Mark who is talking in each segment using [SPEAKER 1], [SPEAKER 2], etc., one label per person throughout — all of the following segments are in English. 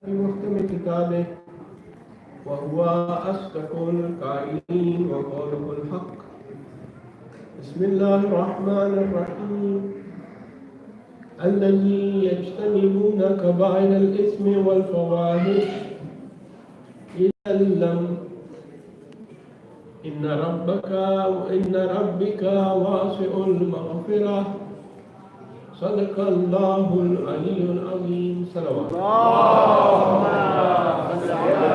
[SPEAKER 1] في محكم كتابه وهو أصدق القائلين وقوله الحق. بسم الله الرحمن الرحيم. الذي يجتنبون كبائر الإثم والفواحش إلا اللمم إن ربك واسع المغفرة. صدق الله العلي العظيم. صلوات
[SPEAKER 2] اللهم صل على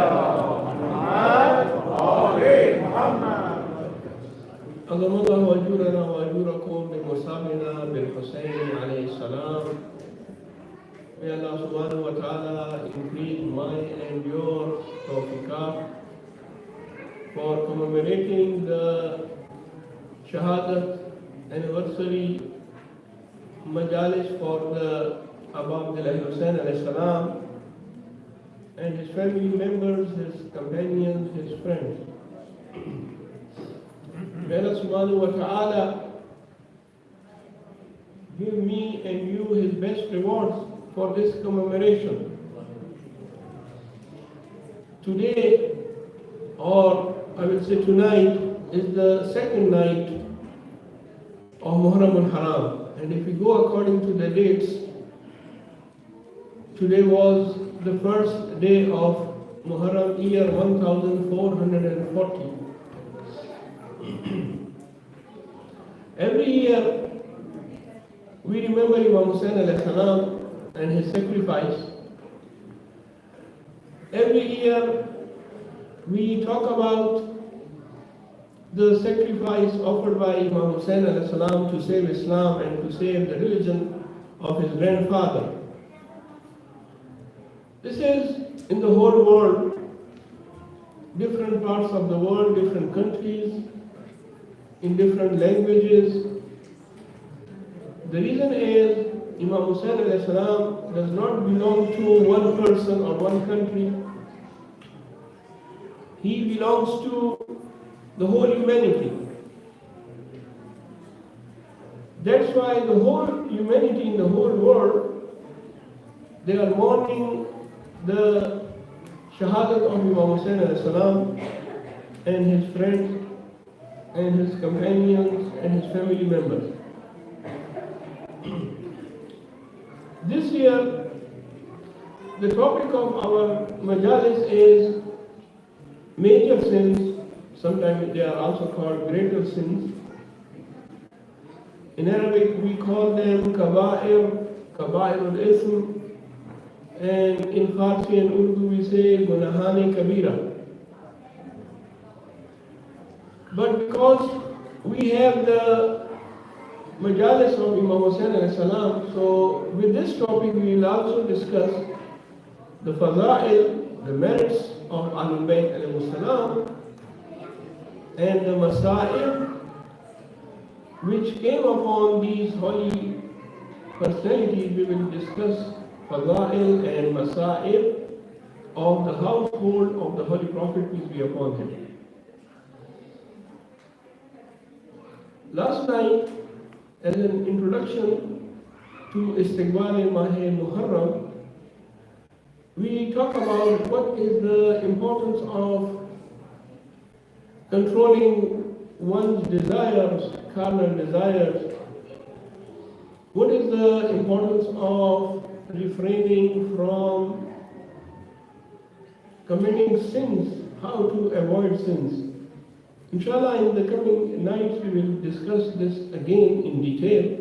[SPEAKER 2] محمد.
[SPEAKER 1] عظم الله اجورنا واجوركم بمناسبة بالحسين عليه السلام. May Allah subhanahu wa ta'ala increase my and your tawfiqah for commemorating the Shahadat anniversary majalis for the Abab al-Hussein al-Salam and his family members, his companions, his friends. May Allah subhanahu wa ta'ala give me and you his best rewards for this commemoration. Today, or I will say tonight, is the second night of Muharrum and Harram. And if we go according to the dates, today was the first day of Muharram year 1440. Every year we remember Imam Hussain al-Salam and his sacrifice. Every year we talk about the sacrifice offered by Imam Hussain al-Salam to save Islam and to save the religion of his grandfather. This is in the whole world, different parts of the world, different countries, in different languages. The reason is Imam Hussain al-Salam does not belong to one person or one country. He belongs to the whole humanity. That's why the whole humanity in the whole world, they are mourning the Shahadat of Imam Hussain al-Salam and his friends and his companions and his family members. This year, the topic of our majalis is major sins. Sometimes they are also called greater sins. In Arabic we call them kabair, kabair al-ism, and in Farsi and Urdu we say gunahani kebira. But because we have the majalis of Imam Hussain al-Salam, so with this topic we will also discuss the fada'il, the merits of Ahlul Bayt alayhi and the masail which came upon these holy personalities. We will discuss fadail and masail of the household of the Holy Prophet, peace be upon him. Last night, as an introduction to Istiqbal Muharram, we talked about what is the importance of controlling one's desires, carnal desires. What is the importance of refraining from committing sins, how to avoid sins. Inshallah, in the coming nights we will discuss this again in detail.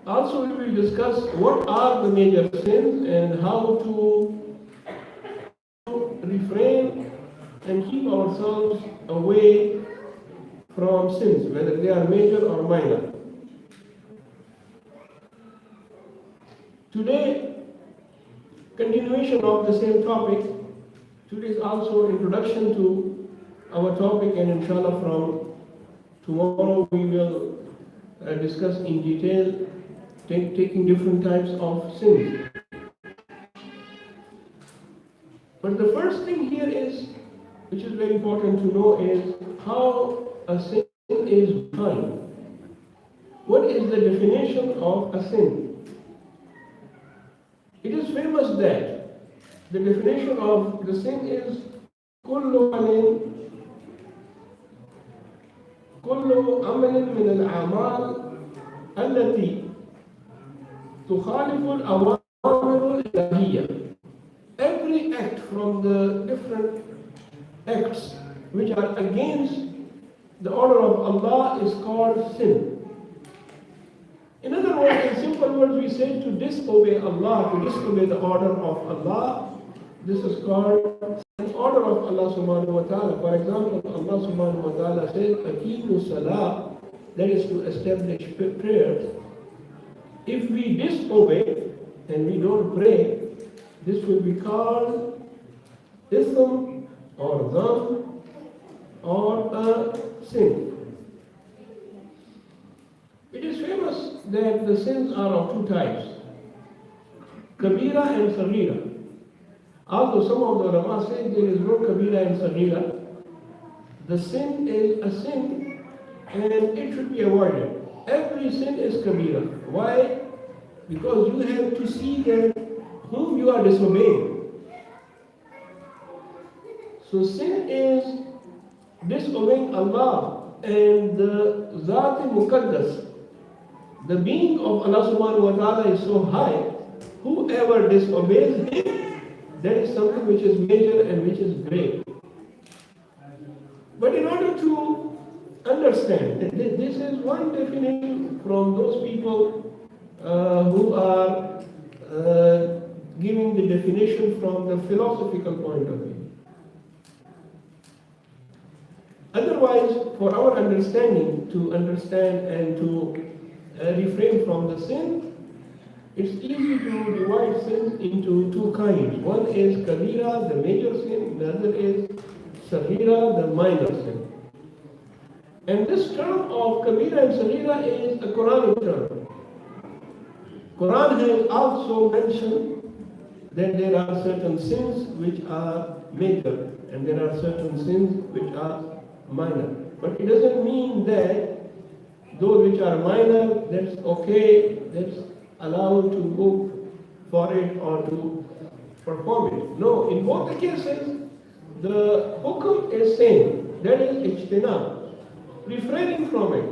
[SPEAKER 1] Also we will discuss what are the major sins and how to refrain and keep ourselves away from sins, whether they are major or minor. Today, continuation of the same topic. Today is also introduction to our topic, and inshallah from tomorrow we will discuss in detail taking different types of sins. But the first thing here is, which is very important to know, is how a sin is defined. What is the definition of a sin? It is famous that the definition of the sin is كل عمل من الأعمال التي تخالف الأوامر الإلهية. Every act from the different acts which are against the order of Allah is called sin. In other words, in simple words, we say to disobey Allah, to disobey the order of Allah. This is called an order of Allah subhanahu wa ta'ala. For example, Allah subhanahu wa ta'ala says, Aqimu salah, that is to establish prayers. If we disobey and we don't pray, this will be called ism or dhanb or a sin. It is famous that the sins are of two types, kebira and saghira. Although some of the ulama say there is no kebira and saghira, the sin is a sin and it should be avoided. Every sin is kebira. Why? Because you have to see that whom you are disobeying. So sin is disobeying Allah and the Zat Muqaddas. The being of Allah subhanahu wa ta'ala is so high, whoever disobeys Him, that is something which is major and which is great. But in order to understand, this is one definition from those people who are giving the definition from the philosophical point of view. Otherwise, for our understanding, to understand and to refrain from the sin, it's easy to divide sins into two kinds. One is kabira, the major sin, the other is saghira, the minor sin. And this term of kabira and saghira is a Quranic term. Quran has also mentioned that there are certain sins which are major and there are certain sins which are minor. But it doesn't mean that those which are minor, that's okay, that's allowed to go for it or to perform it. No, in both the cases, the hukum is same, that is ijtinab, refraining from it.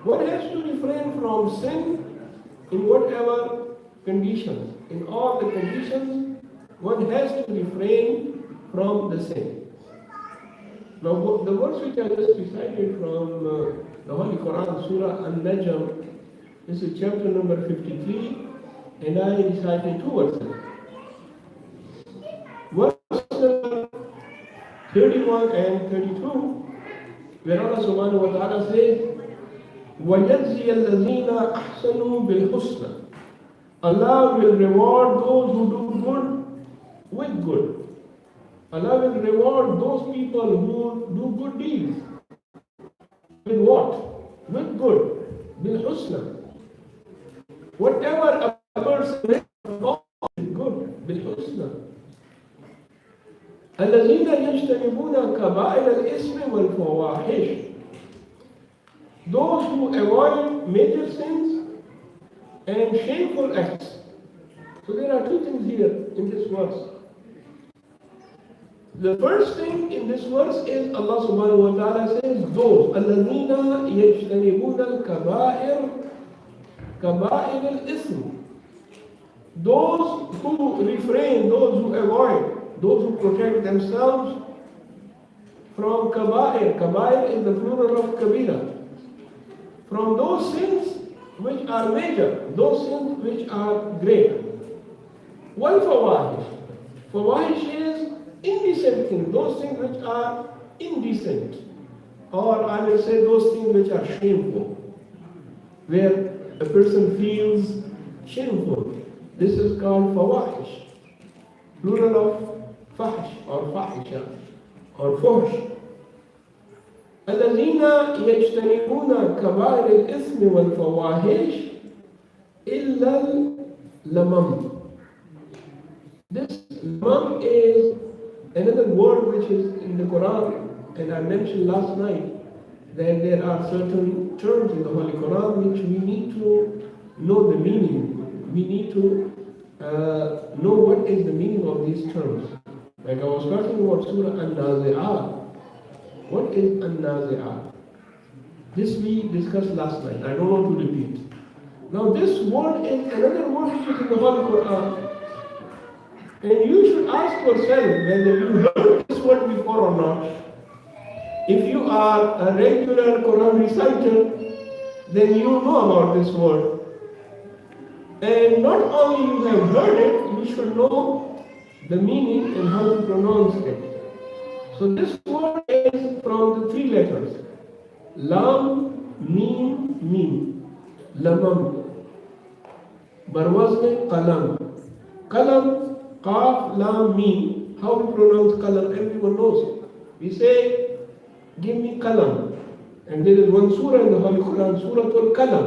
[SPEAKER 1] One has to refrain from sin in whatever conditions. In all the conditions, one has to refrain from the sin. Now, the verse which I just recited from the Holy Quran, Surah An-Najm, this is chapter number 53, and I recited two verses. Verse number 31 and 32, where Allah subhanahu wa ta'ala says, وَيَجْزِيَ الَّذِينَ أَحْسَنُوا بِالْحُسْنَى. Allah will reward those who do good with good. Allah will reward those people who do good deeds. With what? With good. Bil-husna. Whatever a person does is good. Bil-husna. الذين يجتنبون كبائر الإثم والفواحش. Those who avoid major sins and shameful acts. So there are two things here in this verse. The first thing in this verse is Allah subhanahu wa ta'ala says, those الذين يجتنبون الكبائر كبائر الإثم. Those who refrain, those who avoid, those who protect themselves from kabair. Kabair is the plural of kabira. From those sins which are major, those sins which are great. Wal fawahish. Fawahish is indecent things, those things which are indecent. Or I will say those things which are shameful. Where a person feels shameful. This is called fawahish. Plural of fahish or fahisha or fuhsh. الذين يجتنبون كبائر الإثم والفواحش إلا اللمم. This lamam is another word which is in the Quran, and I mentioned last night that there are certain terms in the Holy Quran which we need to know the meaning. We need to know what is the meaning of these terms. Like I was talking about Surah An-Nazi'at. What is An-Nazi'at? This we discussed last night. I don't want to repeat. Now this word is another word which is in the Holy Quran. And you should ask yourself whether you heard this word before or not. If you are a regular Quran reciter, then you know about this word. And not only you have heard it, you should know the meaning and how to pronounce it. So this word is from the three letters. Lam, Mim, Mim. Lamam. Barwazne, Qalam. Qalam, Qaf, Lam, Mim. How we pronounce Qalam, everyone knows. We say, give me Qalam. And there is one surah in the Holy Quran, Surah Al-Qalam.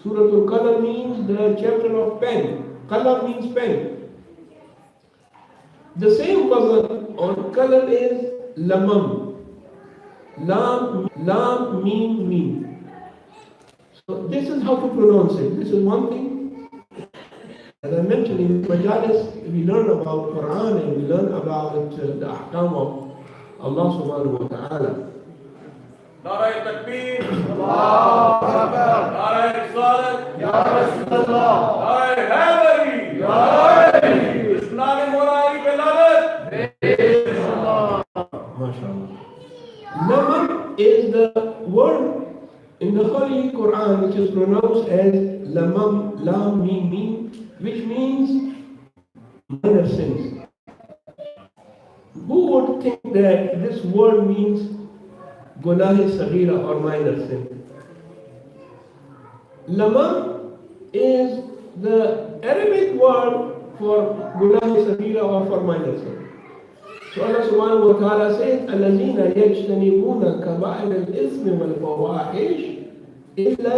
[SPEAKER 1] Surah Al-Qalam means the chapter of pen. Qalam means pen. The same wazn on qalam is lamam. Lam, mim, mim. So this is how to pronounce it. This is one thing. As I mentioned in Majalis, we learn about Quran and we learn about the ahkam of Allah subhanahu wa ta'ala.
[SPEAKER 2] نعرہ تکبیر اللہ اکبر نعرہ رسالت یا رسول اللہ نعرہ حیدری یا علی دشمنان مولا علی پہ لعنت
[SPEAKER 1] MashaAllah. Lamam is the word in the Holy Quran which is pronounced as Lamam, Lam, Mim, Mim, which means minor sins. Who would think that this word means Gunahi Saghira or minor sin? Lamam is the Arabic word for Gunahi Saghira or for minor sin. So Allah subhanahu wa ta'ala says, الَّذِينَ يَجْتَنِبُونَ كَبَائِرَ الْإِثْمِ وَالْفَوَاحِشِ إِلَّا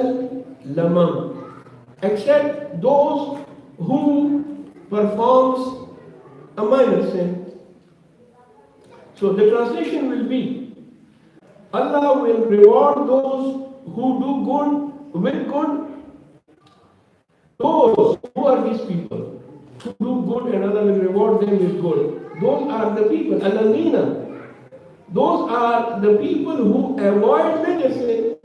[SPEAKER 1] الْلَمَمِ, except those who performs a minor sin. So the translation will be, Allah will reward those who do good with good. Those who are these people who do good and Allah will reward them with good. Those are the people, Al-Alina. Those are the people who avoid major sin.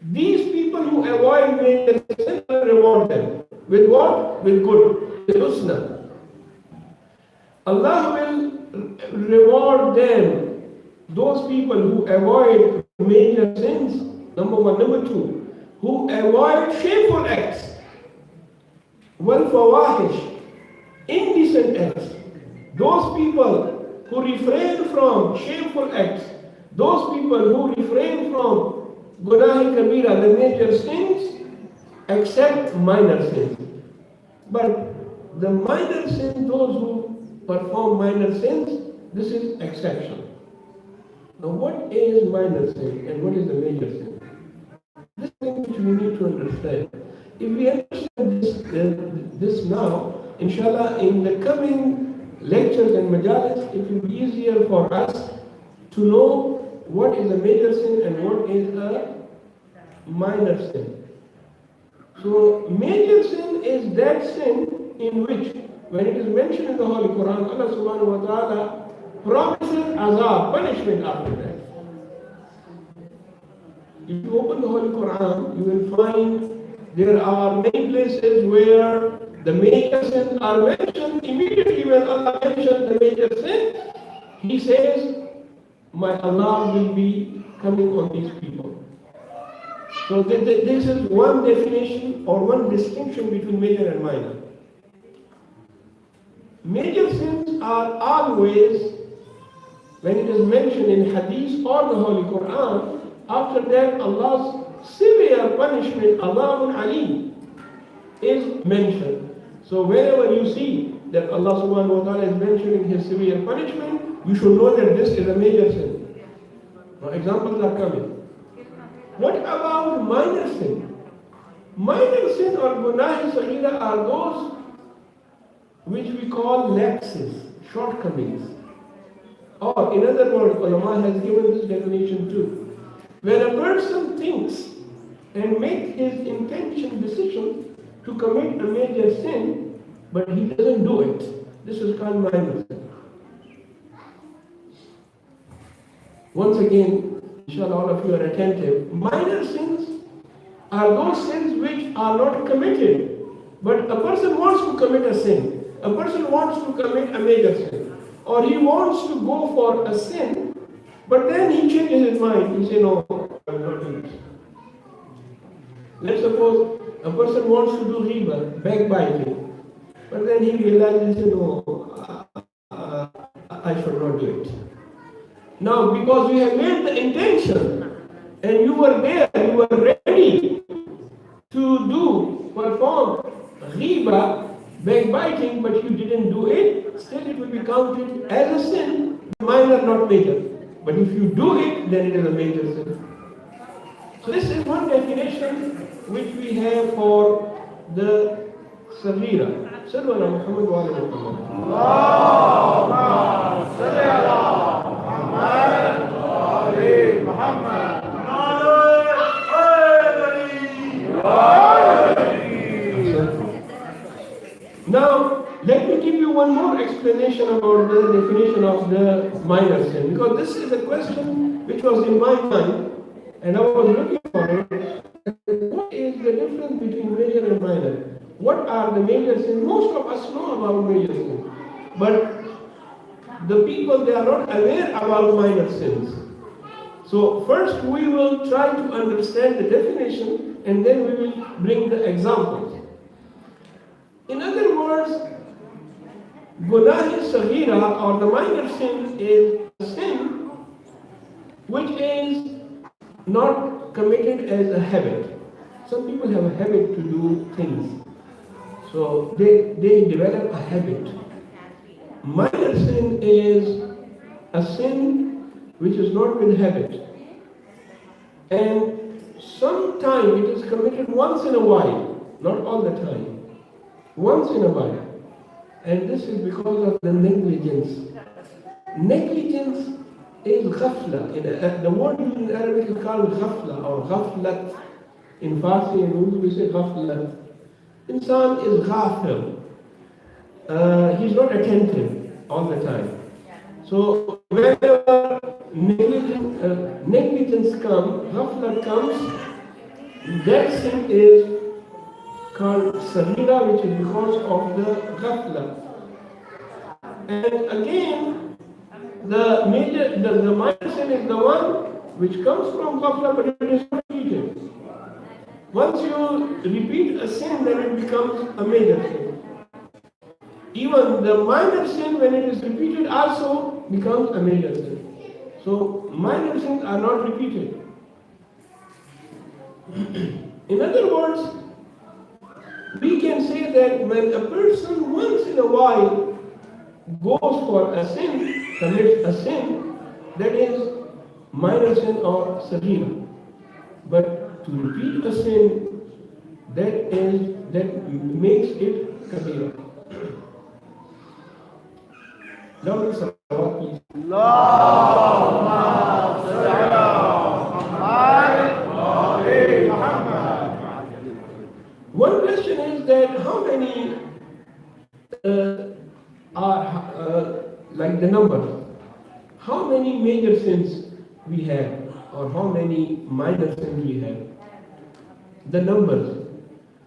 [SPEAKER 1] These people who avoid major sin will reward them. With what? With good. With husna. Allah will reward them, those people who avoid major sins, number one. Number two, who avoid shameful acts. Wal-fawahish, indecent acts. Those people who refrain from shameful acts, those people who refrain from gunahi kebira, the major sins, except minor sins. But the minor sins, those who perform minor sins, this is exception. Now what is minor sin and what is the major sin? This thing which we need to understand. If we understand this now, inshallah, in the coming lectures and majalis, it will be easier for us to know what is a major sin and what is a minor sin. So major sin is that sin in which, when it is mentioned in the Holy Quran, Allah subhanahu wa ta'ala promises azab, punishment after that. If you open the Holy Quran, you will find there are many places where the major sins are mentioned. Immediately when Allah mentions the major sin, He says, my Allah will be coming on these people. So this is one definition or one distinction between major and minor. Major sins are always, when it is mentioned in Hadith or the Holy Quran, after that Allah's severe punishment, Allahun Ali, is mentioned. So wherever you see that Allah subhanahu wa ta'ala is mentioning His severe punishment, you should know that this is a major sin. Now examples are coming. What about minor sin? Minor sin or gunahi saghira are those which we call lapses, shortcomings. Or in other words, ulama has given this definition too. When a person thinks and makes his intention decision to commit a major sin, but he doesn't do it. This is called minor sin. Once again, inshallah all of you are attentive. Minor sins are those sins which are not committed, but a person wants to commit a sin. A person wants to commit a major sin, or he wants to go for a sin, but then he changes his mind. He says, no, I will not do it. Let's suppose a person wants to do riba, backbiting, but then he realizes, no, I should not do it. Now, because you have made the intention, and you were there, you were ready to perform riba, backbiting, but you didn't do it, still it will be counted as a sin, minor, not major. But if you do it, then it is a major sin. So this is one definition which we have for the Saghira. Sallu ala Muhammad wa ala Muhammad. Allahumma salli ala Muhammad wa ala Muhammad. Now, let me give you one more explanation about the definition of the minor sin, because this is a question which was in my mind, and I was looking for it. What is the difference between major and minor? What are the major sins? Most of us know about major sins, but the people, they are not aware about minor sins. So first we will try to understand the definition, and then we will bring the examples. In other words, Gunahi Saghira, or the minor sin, is a sin which is not committed as a habit. Some people have a habit to do things, so they develop a habit. Minor sin is a sin which is not with habit, and sometimes it is committed once in a while, not all the time. Once in a while. And this is because of the negligence. Negligence is ghafla. The word in Arabic is called ghafla or ghaflat. In Farsi and Urdu we say ghaflat. Insan is ghafil. He's not attentive all the time. So whenever negligence comes, ghaflat comes, that sin is called Saghira, which is because of the ghafla. And again, the minor sin is the one which comes from ghafla, but it is not repeated. Once you repeat a sin, then it becomes a major sin. Even the minor sin, when it is repeated, also becomes a major sin. So minor sins are not repeated. In other words, we can say that when a person once in a while goes for a sin, commits a sin, that is minor sin or saghira. But to repeat a sin, that makes it kabira. Now let's start, please. Allahumma salli ala Muhammad. One question is that how many are like the number? How many major sins we have, or how many minor sins we have? The numbers.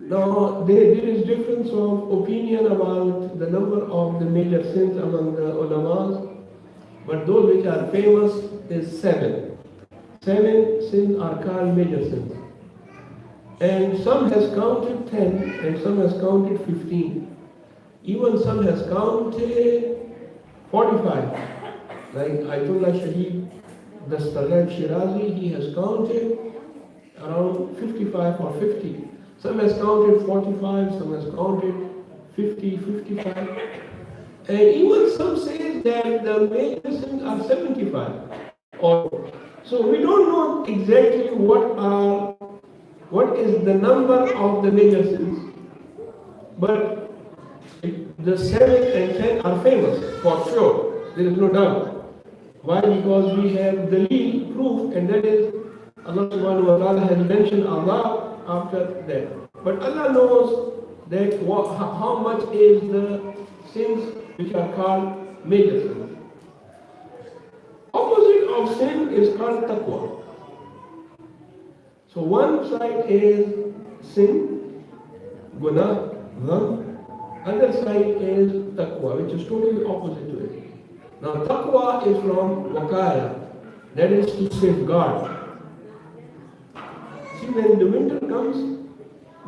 [SPEAKER 1] Now there is difference of opinion about the number of the major sins among the ulamas, but those which are famous is 7. 7 sins are called major sins. And some has counted 10, and some has counted 15. Even some has counted 45. Like Ayatollah Shaheed Dastarab Shirazi, he has counted around 55 or 50. Some has counted 45, some has counted 50, 55. And even some say that the major sins are 75. So we don't know exactly what is the number of the major sins. But the 7 and 10 are famous, for sure. There is no doubt. Why? Because we have the lead proof, and that is Allah subhanahu wa ta'ala has mentioned Allah after that. But Allah knows that how much is the sins which are called major sins. Opposite of sin is called taqwa. So one side is sin, gnahan, other side is taqwa, which is totally opposite to it. Now taqwa is from wakaya, that is to safeguard. See, when the winter comes,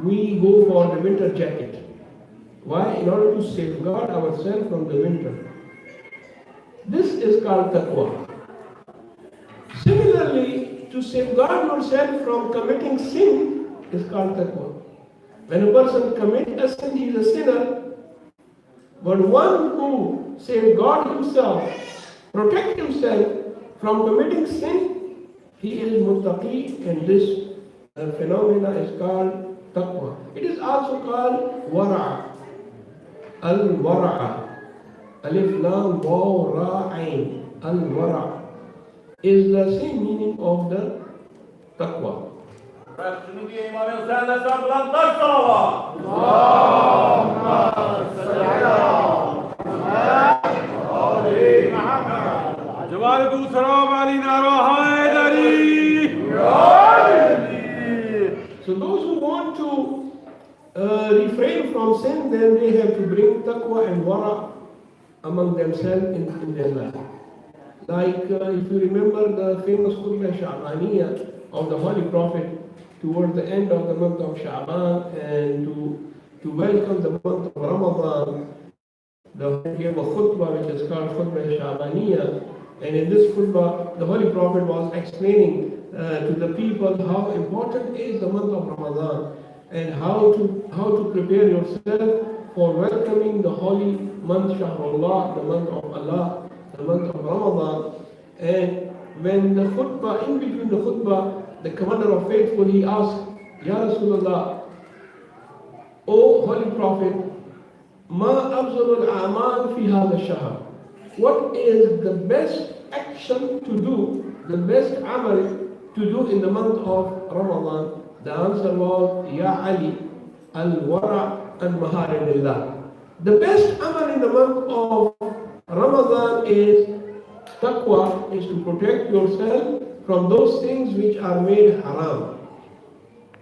[SPEAKER 1] we go for the winter jacket. Why? In order to safeguard ourselves from the winter. This is called taqwa. Similarly, to safeguard yourself from committing sin is called taqwa. When a person commits a sin, he is a sinner. But one who safeguards himself, protects himself from committing sin, he is muttaqi, and this phenomena is called taqwa. It is also called wara'. Al-wara'. Alif lam waw ra ain. Al-wara' is the same meaning of the taqwa. So those who want to refrain from sin, then they have to bring taqwa and wara among themselves in their life. Like if you remember the famous khutbah Sha'baniyah of the Holy Prophet towards the end of the month of Sha'ban, and to welcome the month of Ramadan, the Holy gave a khutbah which is called khutbah Sha'baniyah, and in this khutbah the Holy Prophet was explaining to the people how important is the month of Ramadan and how to prepare yourself for welcoming the holy month Shahrullah, the month of Allah, the month of Ramadan. And when the khutbah, in between the khutbah, the commander of faithful, he asked, Ya Rasulullah, O Holy Prophet, Ma afzalul a'mal fi hadha shahr? What is the best action to do, the best amal to do in the month of Ramadan? The answer was, Ya Ali, al-wara' al-maharimillah. The best amal in the month of Ramadan is taqwa, is to protect yourself from those things which are made haram.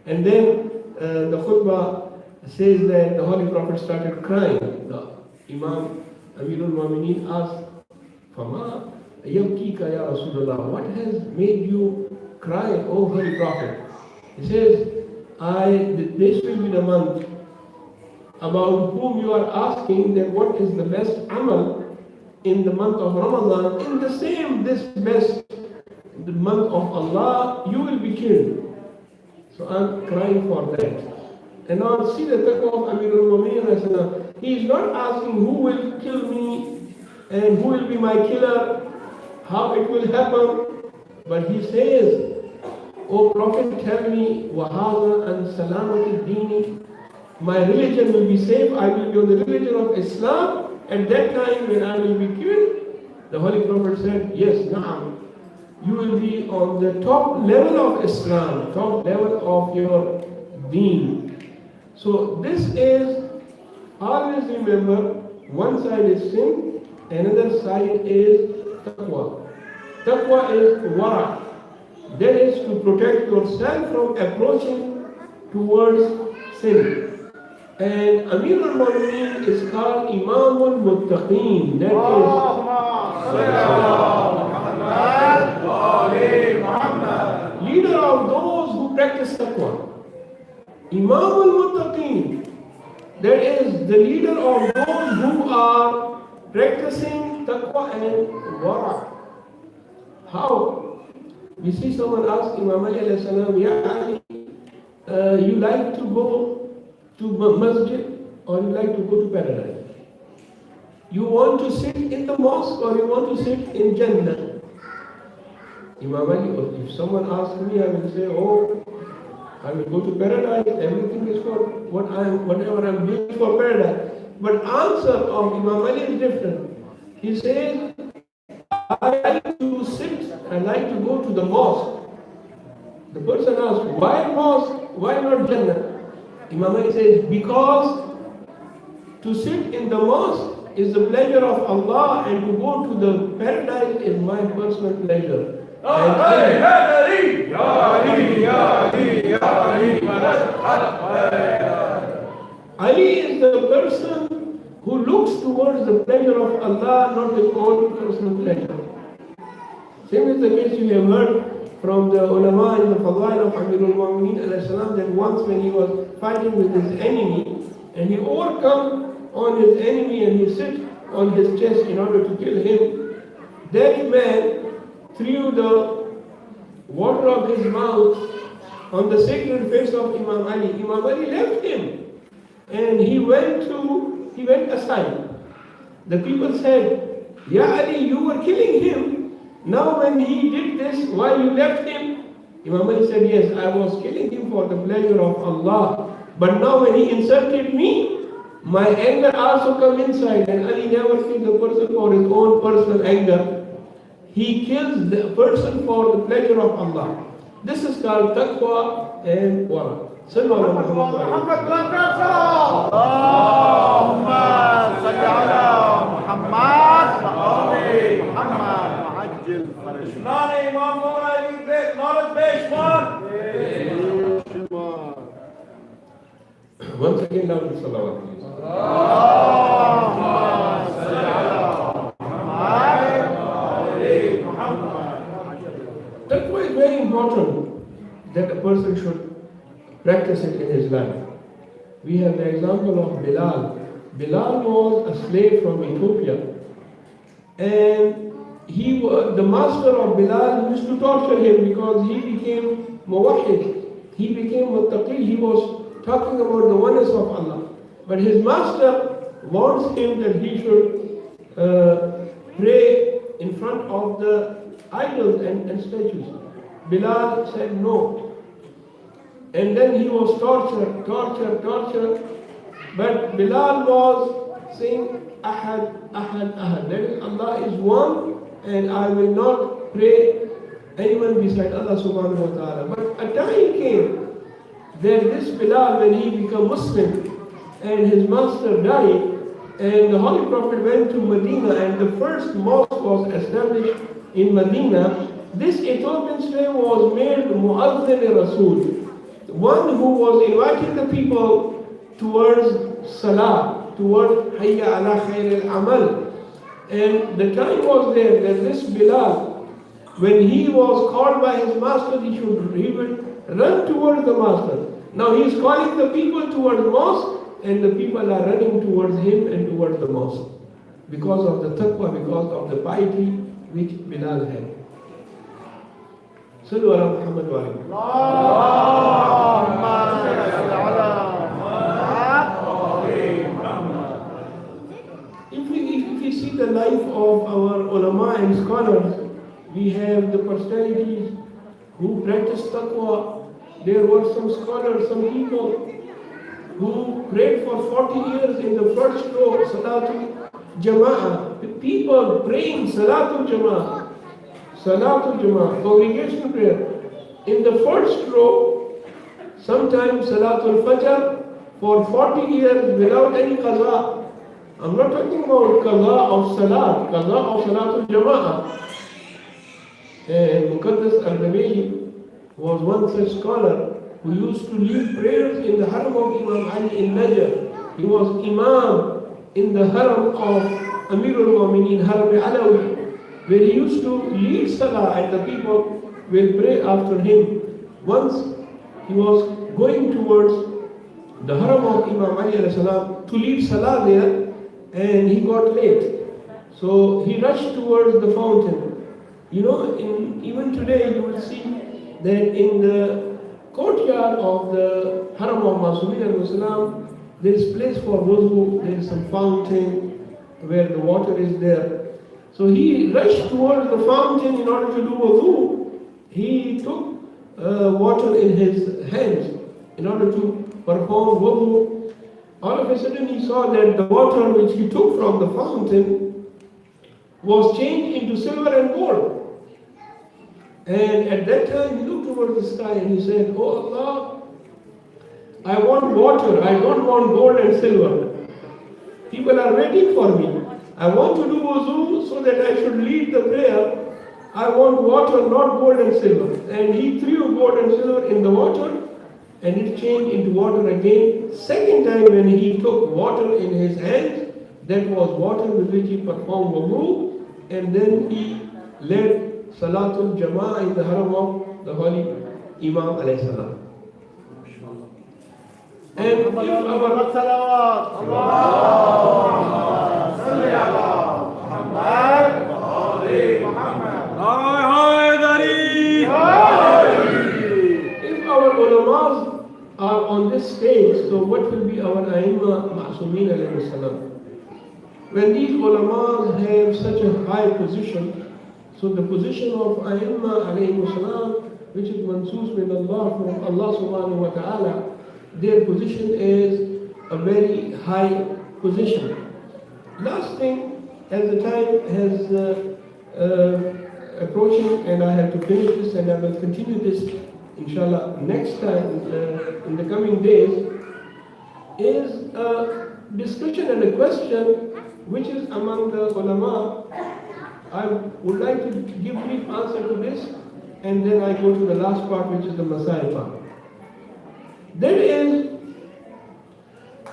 [SPEAKER 1] And then the khutbah says that the Holy Prophet started crying. The Imam Amirul Mu'mineen asked, Fama yabkika ya Rasulullah, what has made you cry, O Holy Prophet? He says, this will be the month about whom you are asking that what is the best amal in the month of Ramadan. In the same, this best, the month of Allah, you will be killed. So I'm crying for that. And now see the taqwa of Amirul Mu'mineen. He is not asking who will kill me and who will be my killer, how it will happen. But he says, O Prophet, tell me, وَهَذَا أَنْ سَلَامَةِ الدِّينِ, my religion will be safe, I will be on the religion of Islam at that time when I will be killed. The Holy Prophet said, yes, na'am, you will be on the top level of Islam, top level of your deen. So this is, always remember, one side is sin, another side is taqwa. Taqwa is wara'. That is to protect yourself from approaching towards sin. And Amirul Mu'mineen is called Imamul Muttaqeen. That is leader of those who practice taqwa. Imamul Muttaqeen. That is the leader of those who are practicing taqwa and wara'. How? You see someone ask Imam Ali alayhi salam, Ya Ali, you like to go to masjid or you like to go to paradise? You want to sit in the mosque or you want to sit in Jannah? Imam Ali, if someone asks me, I will say, oh, I will go to paradise, everything is for whatever I'm doing for paradise. But answer of Imam Ali is different. He says, I like to sit, I like to go to the mosque. The person asks, why mosque? Why not Jannah? Imam Ali says, because to sit in the mosque is the pleasure of Allah, and to go to the paradise is my personal pleasure. And Ali is the person who looks towards the pleasure of Allah, not his own personal pleasure. Same is the case you have heard from the ulama in the fadail of Amirul Mu'mineen alayhi salam, that once when he was fighting with his enemy and he overcome on his enemy and he sit on his chest in order to kill him, that man threw the water of his mouth on the sacred face of Imam Ali. Imam Ali left him and he went aside. The people said, Ya Ali, you were killing him. Now when he did this, why you left him? Imam Ali said, yes, I was killing him for the pleasure of Allah. But now when he insulted me, my anger also come inside, and Ali never kills a person for his own personal anger. He kills the person for the pleasure of Allah. This is called taqwa and wara. Sallu ala Muhammad.
[SPEAKER 3] Allahumma salli ala Muhammad. Muhammad muajjil faraj.
[SPEAKER 2] Nane Imam Moulana Syed Knowledge Base one.
[SPEAKER 1] Once again, now the salawat, please. Taqwa is very important that a person should practice it in his life. We have the example of Bilal. Bilal was a slave from Ethiopia, and the master of Bilal used to torture him because he became muwahhid. He became muttaqi. He was talking about the oneness of Allah. But his master warns him that he should pray in front of the idols and statues. Bilal said no. And then he was tortured. But Bilal was saying, Ahad, Ahad, Ahad. That is, Allah is one, and I will not pray anyone beside Allah subhanahu wa ta'ala. But a time came that this Bilal, when he became Muslim, and his master died, and the Holy Prophet went to Medina, and the first mosque was established in Medina, this Ethiopian slave was made Mu'adhin Rasul, one who was inviting the people towards Salah, towards Hayya ala Khair al-Amal. And the time was there that this Bilal, when he was called by his master, he would run towards the master. Now he is calling the people towards the mosque, and the people are running towards him and towards the mosque because of the taqwa, because of the piety which Bilal had. Sallu ala Muhammad wa alihi.
[SPEAKER 3] Allahumma salli ala Muhammad.
[SPEAKER 1] If we see the life of our ulama and scholars, we have the personalities who practiced taqwa. There were some scholars, some people who prayed for 40 years in the first row, Salatul Jama'ah. People praying Salatul Jama'ah, congregational prayer. In the first row, sometimes Salatul Fajr for 40 years without any qaza. I'm not talking about qaza of Salatul Jama'ah. And Muqaddas al-Nabi was one such scholar who used to lead prayers in the Harram of Imam Ali in Najaf. He was Imam in the Harram of Amirul Mu'mineen, Harram Alawi, where he used to lead Salah and the people will pray after him. Once he was going towards the Harram of Imam Ali alayhi salam to lead Salah there, and he got late. So he rushed towards the fountain. You know, even today you will see that in the courtyard of the Haram of Masumeen al-Islam, there is place for wudu, there is some fountain where the water is there. So he rushed towards the fountain in order to do wudu. He took water in his hands in order to perform wudu. All of a sudden he saw that the water which he took from the fountain was changed into silver and gold. And at that time he looked towards the sky and he said, Oh Allah, I want water, I don't want gold and silver. People are waiting for me. I want to do wuzu so that I should lead the prayer. I want water, not gold and silver. And he threw gold and silver in the water and it changed into water again. Second time when he took water in his hands, that was water with which he performed wudu, and then he led Salatul Jama'ah in the Harram of the Holy Imam alayhi salam. And if our
[SPEAKER 3] صلوات اللهم صل على محمد وآل محمد.
[SPEAKER 1] If our ulamas are on this stage, so what will be our Aimma Ma'sumin alayhi salam? When these ulamas have such a high position, so the position of Aimma alayhi salam, which is mansoos with Allah from Allah subhanahu wa ta'ala, their position is a very high position. Last thing, as the time has approaching and I have to finish this and I will continue this inshallah next time in the coming days, is a discussion and a question which is among the ulama. I would like to give brief answer to this and then I go to the last part, which is the Masail part. That is,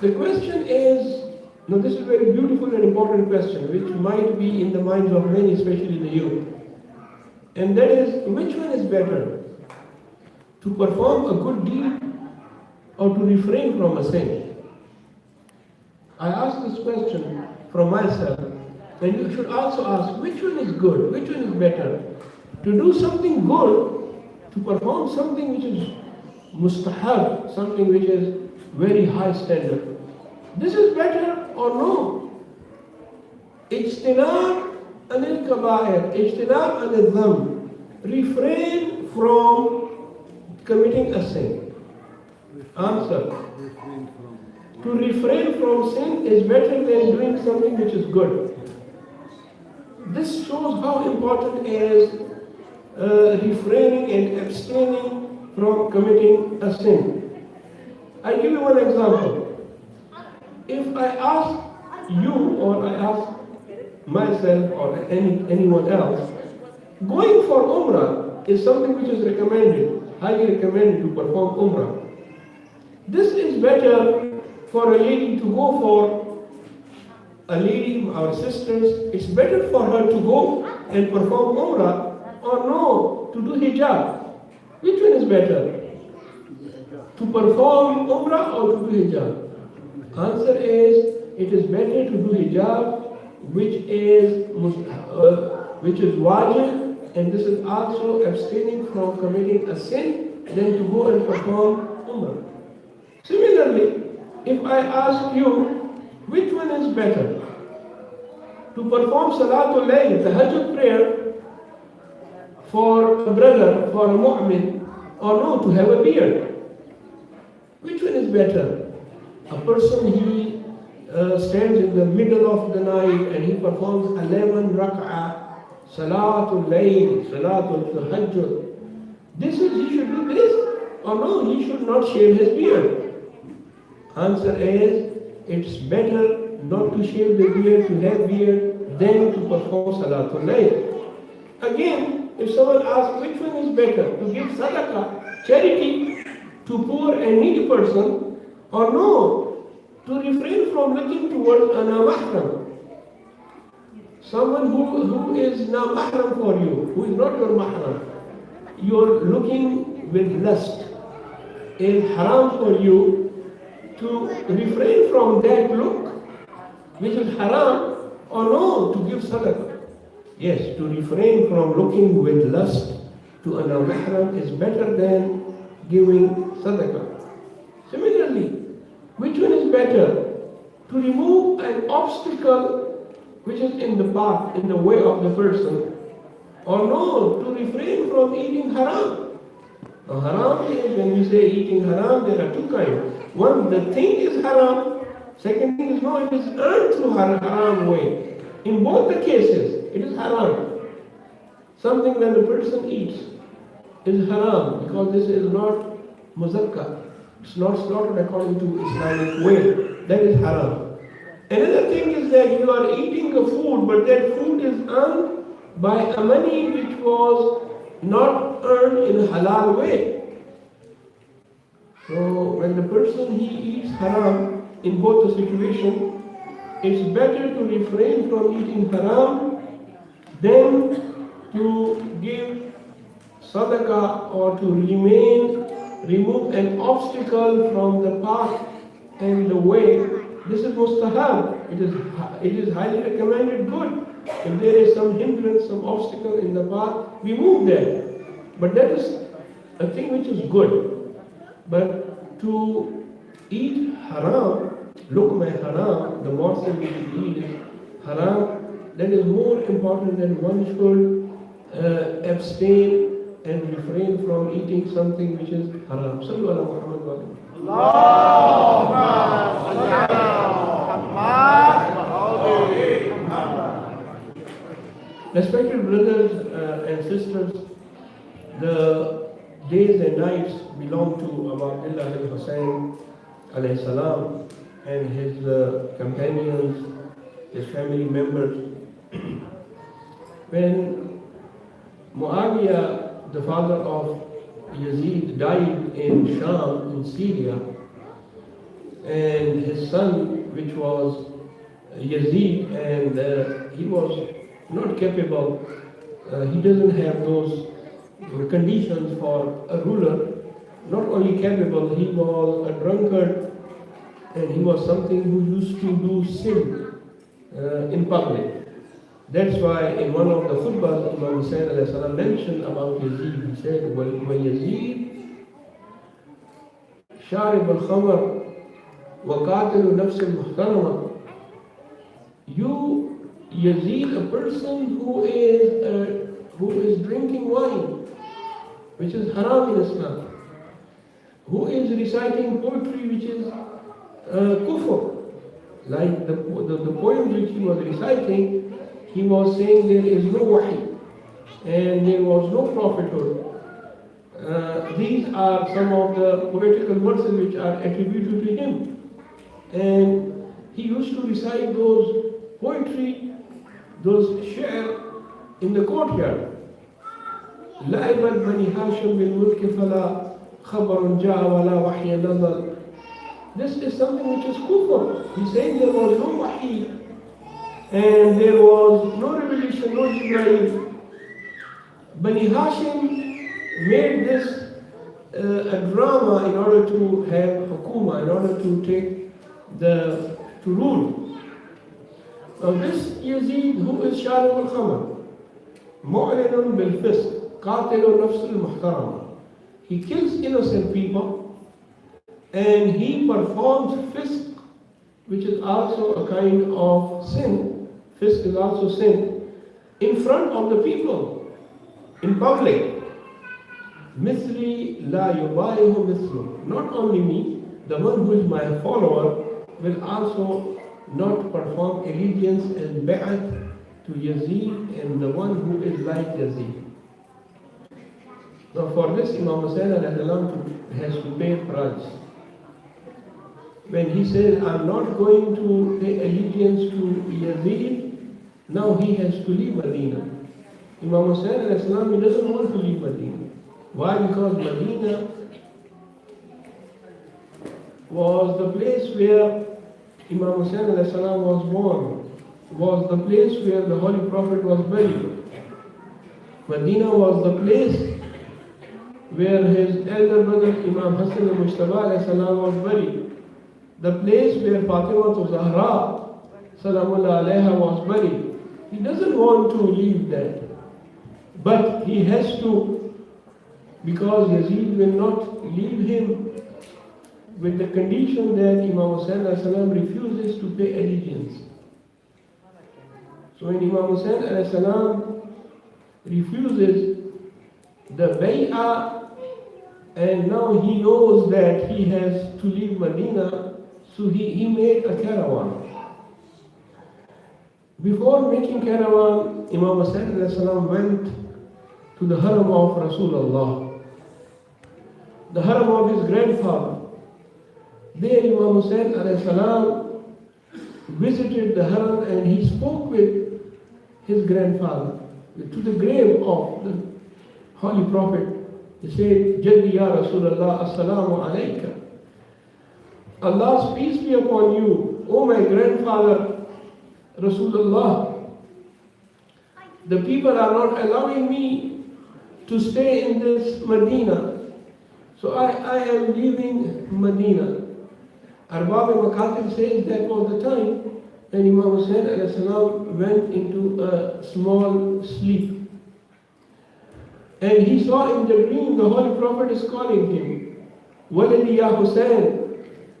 [SPEAKER 1] the question is, now this is a very beautiful and important question which might be in the minds of many, especially the youth. And that is, which one is better? To perform a good deed or to refrain from a sin? I ask this question from myself, and you should also ask, which one is good? Which one is better? To do something good, to perform something which is mustahab, something which is very high standard. This is better or no? Ijtinab anil kabair, ijtinab anil dhanb. Refrain from committing a sin. Answer. To refrain from sin is better than doing something which is good. This shows how important is refraining and abstaining from committing a sin. I give you one example. If I ask you or I ask myself or anyone else, going for Umrah is something which is recommended, highly recommended to perform Umrah. This is better for a lady to go for a lady, our sisters, it's better for her to go and perform Umrah or no, to do hijab. Which one is better? To perform Umrah or to do hijab? Answer is, it is better to do hijab, which is wajib, and this is also abstaining from committing a sin, than to go and perform Umrah. Similarly, if I ask you, which one is better? To perform Salatul Layl, the Tahajjud prayer, for a brother, for a mu'min, or no, to have a beard. Which one is better? A person, he stands in the middle of the night and he performs 11 rak'ah, Salatul Layl, Salatul Tahajjud. He should do this, or no, he should not shave his beard. Answer is, it's better not to shave the beard, to have beard, than to perform Salatul Layl. Again, if someone asks which one is better, to give sadaqah, charity, to poor and needy person, or no, to refrain from looking towards a mahram. Someone who is mahram for you, who is not your mahram. You're looking with lust. It is haram for you to refrain from that look, which is haram, or no, to give sadaqah. Yes, to refrain from looking with lust to an mahram is better than giving sadaqah. Similarly, which one is better? To remove an obstacle which is in the path, in the way of the person, or no, to refrain from eating haram. Now, haram is, when we say eating haram, there are two kinds. One, the thing is haram. Second thing is, no, it is earned through haram way. In both the cases, it is haram. Something that the person eats is haram because this is not muzakkah. It's not slaughtered according to Islamic way. That is haram. Another thing is that you are eating a food, but that food is earned by a money which was not earned in a halal way. So when the person he eats haram, in both the situation, it's better to refrain from eating haram than to give sadaqah or to remove an obstacle from the path and the way. This is mustahab. It is highly recommended good. If there is some hindrance, some obstacle in the path, remove that. But that is a thing which is good. But to eat haram, lukma haram, the morsel which you eat is haram, that is more important than one should abstain and refrain from eating something which is haram. Sallu ala Muhammad wa alihi.
[SPEAKER 3] Allahumma salli ala Muhammad.
[SPEAKER 1] Respected brothers and sisters, the days and nights belong to Abdullah al-Hussein alayhi salam and his companions, his family members. When Muawiyah, the father of Yazid, died in Sham, in Syria, and his son, which was Yazid, and he was not capable, he doesn't have those conditions for a ruler. Not only capable, he was a drunkard, and he was something who used to do sin in public. That's why in one of the khutbahs, Imam Hussain alayhi salam mentioned about Yazid. He said, وَيَزِيد شَارِبُ الْخَمَرِ وَقَاتِلُ نَفْسِ الْمُحْتَرَمَةِ. You, Yazid, a person who is drinking wine, which is haram in Islam, who is reciting poetry which is kufr, like the poem which he was reciting, he was saying there is no wahi and there was no prophethood. These are some of the poetical verses which are attributed to him. And he used to recite those poetry, those shi'r in the courtyard. لَعِبَتْ بَنِي هَاشِمْ بِالْمُلْكِ فَلَا خَبَرٌ جَاءَ وَلَا وَحْيَ نَزَلَ. This is something which is kufr. He's saying there was no wahi and there was no revelation, no Jibreel. Bani Hashim made this a drama in order to have hukuma, in order to rule. Now this Yazid, who is Sharib al-Khamar, mu'linun bil-fisq, qatilun nafs al-muhtarama. He kills innocent people and he performs fisq, which is also a kind of sin. Fisq is also sin in front of the people, in public. Mithli la yubayihu mithlu. Not only me, the one who is my follower will also not perform allegiance and bai'at to Yazid and the one who is like Yazid. Now for this, Imam Hussain has to pay a price. When he says, I'm not going to pay allegiance to Yazid, now he has to leave Medina. Imam Hussain he doesn't want to leave Medina. Why? Because Medina was the place where Imam Hussain was born, was the place where the Holy Prophet was buried. Medina was the place where his elder brother Imam Hassan al-Mujtaba was buried. The place where Fatima Zahra Salamullah alayha was buried. He doesn't want to leave that. But he has to, because Yazid will not leave him with the condition that Imam Hussain refuses to pay allegiance. So when Imam Hussain refuses the bay'ah, and now he knows that he has to leave Medina, so he made a caravan. Before making caravan, Imam Hussain went to the Harram of Rasulullah, the Harram of his grandfather, There Imam Hussain alayhi salam visited the Harram and he spoke with his grandfather to the grave of the Holy Prophet. He said, Jaddi ya Rasulullah, assalamu alayka. Allah's peace be upon you, O my grandfather Rasulullah. The people are not allowing me to stay in this Medina, so I am leaving Medina. Arbab Makatib says that was the time when Imam Hussain alayhi salam went into a small sleep. And he saw in the dream the Holy Prophet is calling him, Walidi ya Hussain,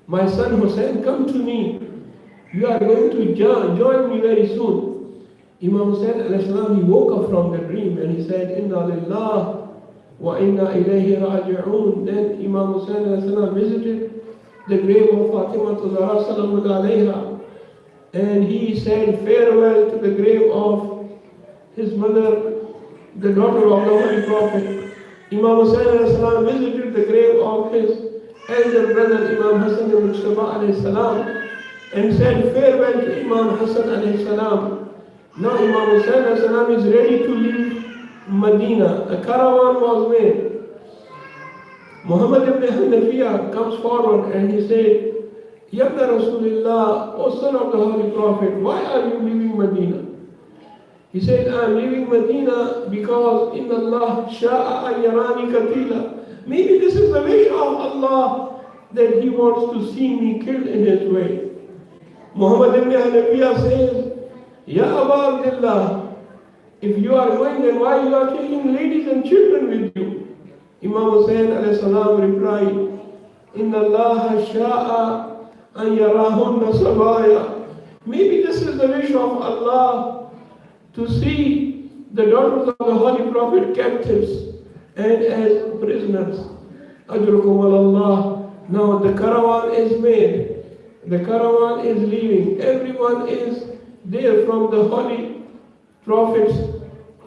[SPEAKER 1] my son Hussain, come to me. You are going to join me very soon. Imam Hussain alayhi salam, he woke up from the dream and he said, Inna lillah wa inna ilayhi raji'un. Then Imam Hussain alayhi salam visited the grave of Fatima Zahra Salamun alayha, and he said farewell to the grave of his mother, the daughter of the Holy Prophet. Imam Hussain alayhi salam visited the grave of his elder brother Imam Hassan al-Mustafa alayhi salam and said farewell to Imam Hassan alayhi salam. Now Imam Hussain alayhi salam is ready to leave Medina. A caravan was made. Muhammad ibn Hanafiya comes forward and he said, Yabna Rasulullah, O son of the Holy Prophet, why are you leaving Medina? He said, I am leaving Medina because in Allah sha'a ayyarani katila. Maybe this is the wish of Allah that He wants to see me killed in His way. Muhammad ibn Hanafiya says, Ya Aba Abdullah, if you are going, then why you are taking ladies and children with you? Imam Hussain alayhi salam replied, Inna Allah sha'a an yarahunna sabaya. Maybe this is the wish of Allah to see the daughters of the Holy Prophet captives and as prisoners. Ejourkum Allah. Now the caravan is made. The caravan is leaving. Everyone is there from the Holy Prophet's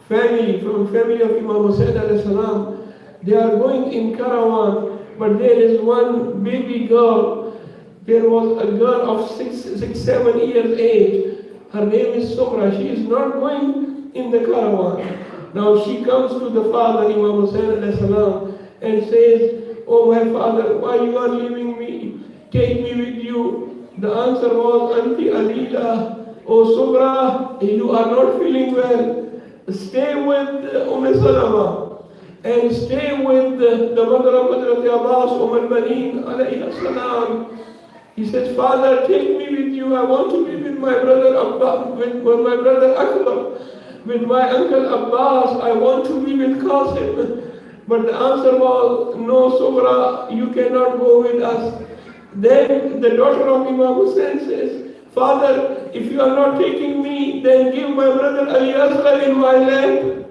[SPEAKER 1] family, from family of Imam Hussain alayhi salam. They are going in caravan, but there is one baby girl. There was a girl of 7 years age. Her name is Sughra. She is not going in the caravan. Now she comes to the father, Imam Hussain alayhi salam, and says, Oh my father, why you are leaving me? Take me with you. The answer was, Anti Alila, oh Sughra, you are not feeling well. Stay with Salama. And stay with the mother of Hazrat Abbas, al-Baneen, alayhi salam. He says, Father, take me with you. I want to be with my brother Abbas, with my brother Akbar, with my uncle Abbas. I want to be with Qasim. But the answer was, no, Sughra, you cannot go with us. Then the daughter of Imam Hussain says, Father, if you are not taking me, then give my brother Ali Asghar in my land,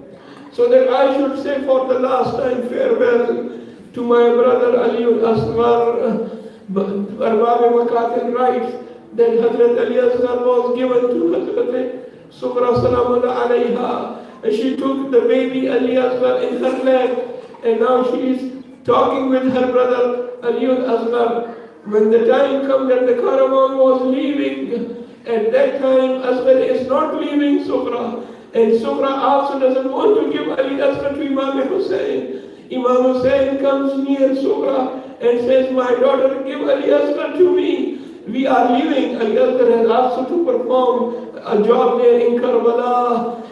[SPEAKER 1] so that I should say for the last time farewell to my brother Ali Asghar. Arbab Makatil writes that Hazrat Ali Asghar was given to Hazrat Sughra Salamullah alayha. She took the baby Ali Asghar in her lap, and now she is talking with her brother Ali Asghar. When the time comes that the caravan was leaving, at that time Asghar is not leaving Sughra. And Sughra also doesn't want to give Ali Asghar to Imam Hussain. Imam Hussain comes near Sughra and says, my daughter, give Ali Asghar to me. We are leaving. Ali Asghar has asked to perform a job there in Karbala.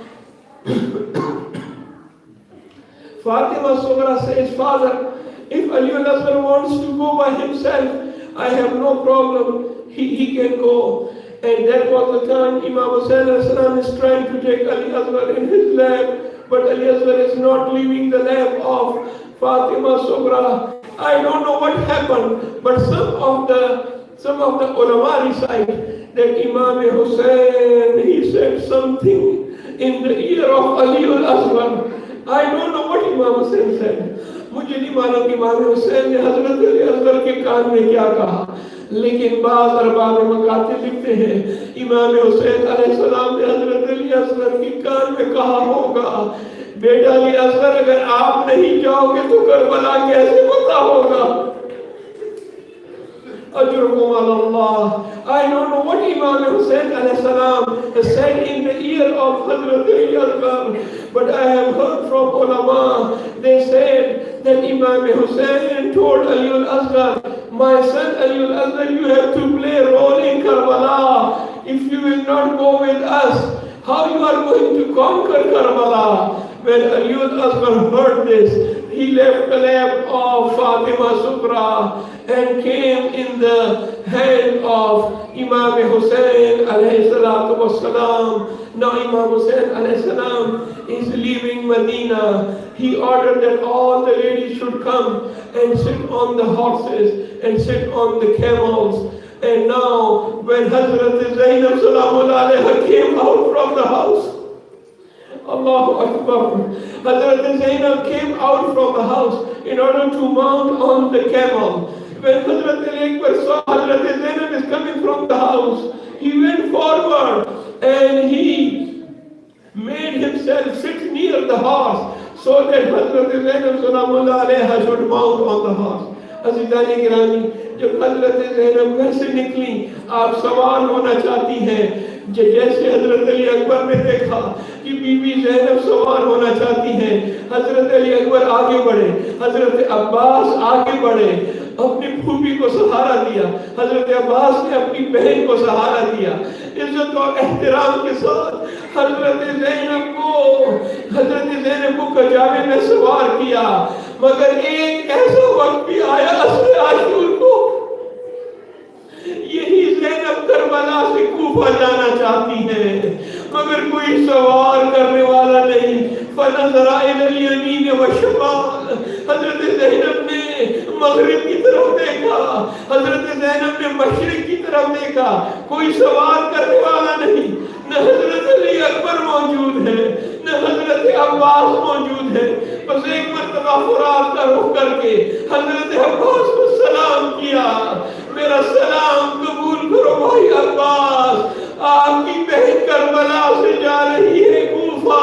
[SPEAKER 1] Fatima Sughra says, Father, if Ali Asghar wants to go by himself, I have no problem. He can go. And that was the time Imam Hussain is trying to take Ali Asghar in his lap, but Ali Asghar is not leaving the lap of Fatima Sughra. I don't know what happened, but some of the ulama recite that Imam Hussain, he said something in the ear of Ali Asghar. I don't know what Imam Hussain said. मुझे नहीं मालूम कि इमाम हुसैन ने हजरत अली असगर के कान में क्या कहा, लेकिन बाज़ अरबाब मकातिब लिखते हैं इमाम हुसैन अलैहिस्सलाम ने हजरत अली असगर के कान में कहा होगा, बेटा अली असगर, अगर आप नहीं जाओगे तो करबला कैसे पता होगा। اجوركم على الله. I don't know what Imam Hussain alayhi salam has said in the ear of Hazrat Ali Akbar, but I have heard from ulama, they said that Imam Hussain told Ali al-Asghar, my son Ali al-Asghar, you have to play a role in Karbala. If you will not go with us, how you are going to conquer Karbala? When Ali al-Asghar heard this, he left the lap of Fatima Sughra and came in the hand of Imam Hussain alayhi salatu wassalam. Now Imam Hussain alayhi salam is leaving Medina. He ordered that all the ladies should come and sit on the horses and sit on the camels. And now when Hazrat Zainab Salaamullah alayha came out from the house, Allahu Akbar, Hazrat Zainab came out from the house in order to mount on the camel. When Hazrat Akbar saw Hazrat Zainab is coming from the house, he went forward and he made himself sit near the horse so that Hazrat Zainab Salaamullah alayha should mount on the horse. عزیزانی گرامی، جب حضرت زینب گھر سے نکلی، آپ سوار ہونا چاہتی ہیں، جیسے حضرت علی اکبر نے دیکھا کہ بی بی زینب سوار ہونا چاہتی ہیں، حضرت علی اکبر آگے بڑھے، حضرت عباس آگے بڑھے، اپنی پھوپھی کو سہارا دیا، حضرت عباس نے اپنی بہن کو سہارا دیا، عزت اور احترام کے ساتھ حضرت زینب کو کجاوے میں سوار کیا. مگر ایک ایسا وقت بھی آیا عصر عاشور کو، یہی زینب کربلا سے کوفہ جانا چاہتی ہے مگر کوئی سوار کرنے والا نہیں. فنظر الی الیمین والشمال، حضرت زینب نے مغرب کی طرف دیکھا، حضرت زینب نے مشرق کی طرف دیکھا، کوئی سوار کرنے والا نہیں، نہ حضرت علی اکبر موجود ہے نہ حضرت عباس موجود ہے. بس ایک مرتبہ فرات کا رخ کر کے حضرت عباس کو سلام کیا، میرا سلام قبول کرو بھائی عباس، آپ کی بہن کربلا سے جا رہی ہے کوفہ.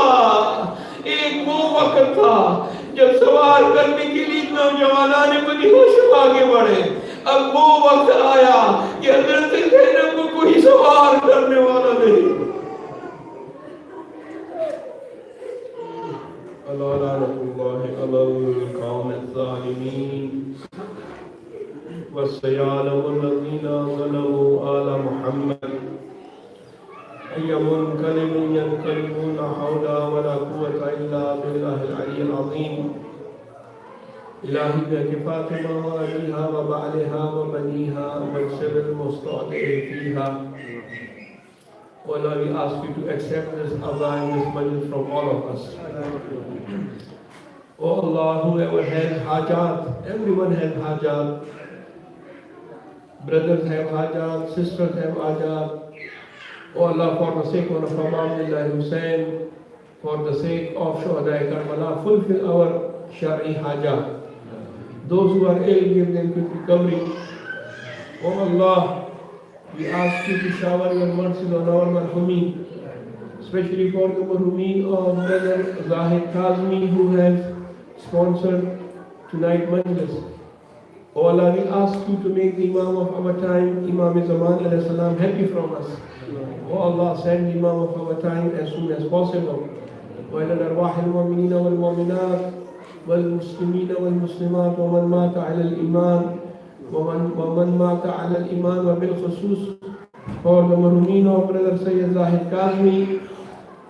[SPEAKER 1] ایک وہ وقت تھا جب سوار کرنے کے لیے نوجوانان بنی ہاشم آگے بڑھے. اب وہ وقت آیا کہ حضرت زینب کو کوئی سوار کرنے والا نہیں. اللہ لعنۃ اللہ علی القوم الظالمین وسيعلم الذين ظلموا آل محمد أي منقلب ينقلبون لا حول ولا قوة إلا بالله العلي العظيم. إلهي بكفاتنا وأبيها وبعلها وبنيها واغفر المستضعفين فيها. Oh Lord, we ask you to accept this adha and this majlis from all of us. Oh Allah, whoever has hajat, everyone has hajat. Brothers have hajat, sisters have hajat. Oh Allah, for the sake of Muhammad Hussain, for the sake of Shuhada Karbala, fulfill our Shari hajat. Those who are ill, give them quick recovery. Oh Allah, we ask you to shower your mercy on our marhumeen, especially for the marhumeen of Brother Zahid Kazmi who has sponsored tonight majlis. Oh Allah, we ask you to make the Imam of our time, Imam Zaman alayhi salam, happy from us. Oh Allah, send the Imam of our time as soon as possible. وإلى الأرواح المؤمنين والمؤمنات والمسلمين والمسلمات ومن مات على الإيمان ومن مات على الإيمان وبالخصوص for the marhumin of Brother Sayyid Zahid Kazmi,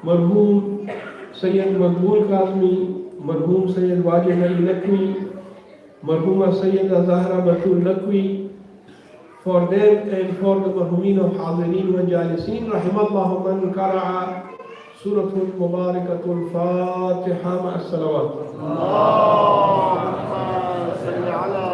[SPEAKER 1] marhum Sayyid Maqbul Kazmi, marhum Sayyid Wajid Ali Lakwi, marhuma Sayyida Zahra Batul Lakwi, for them and for the marhumin of Hadirin wa Jalisin, rahimallahu man qara'a Suratul Mubarakatul Fatiha ma'as salawat. Allahumma salli ala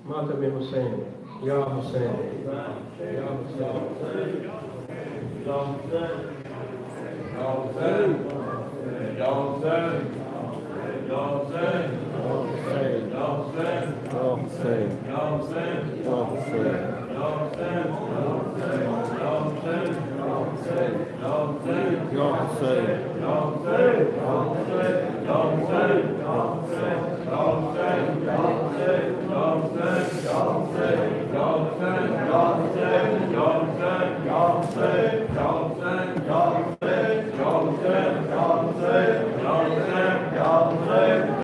[SPEAKER 1] مات میں حسین یا حسین یا حسین یا حسین یا حسین یا حسین یا حسین
[SPEAKER 2] Ya Hussein,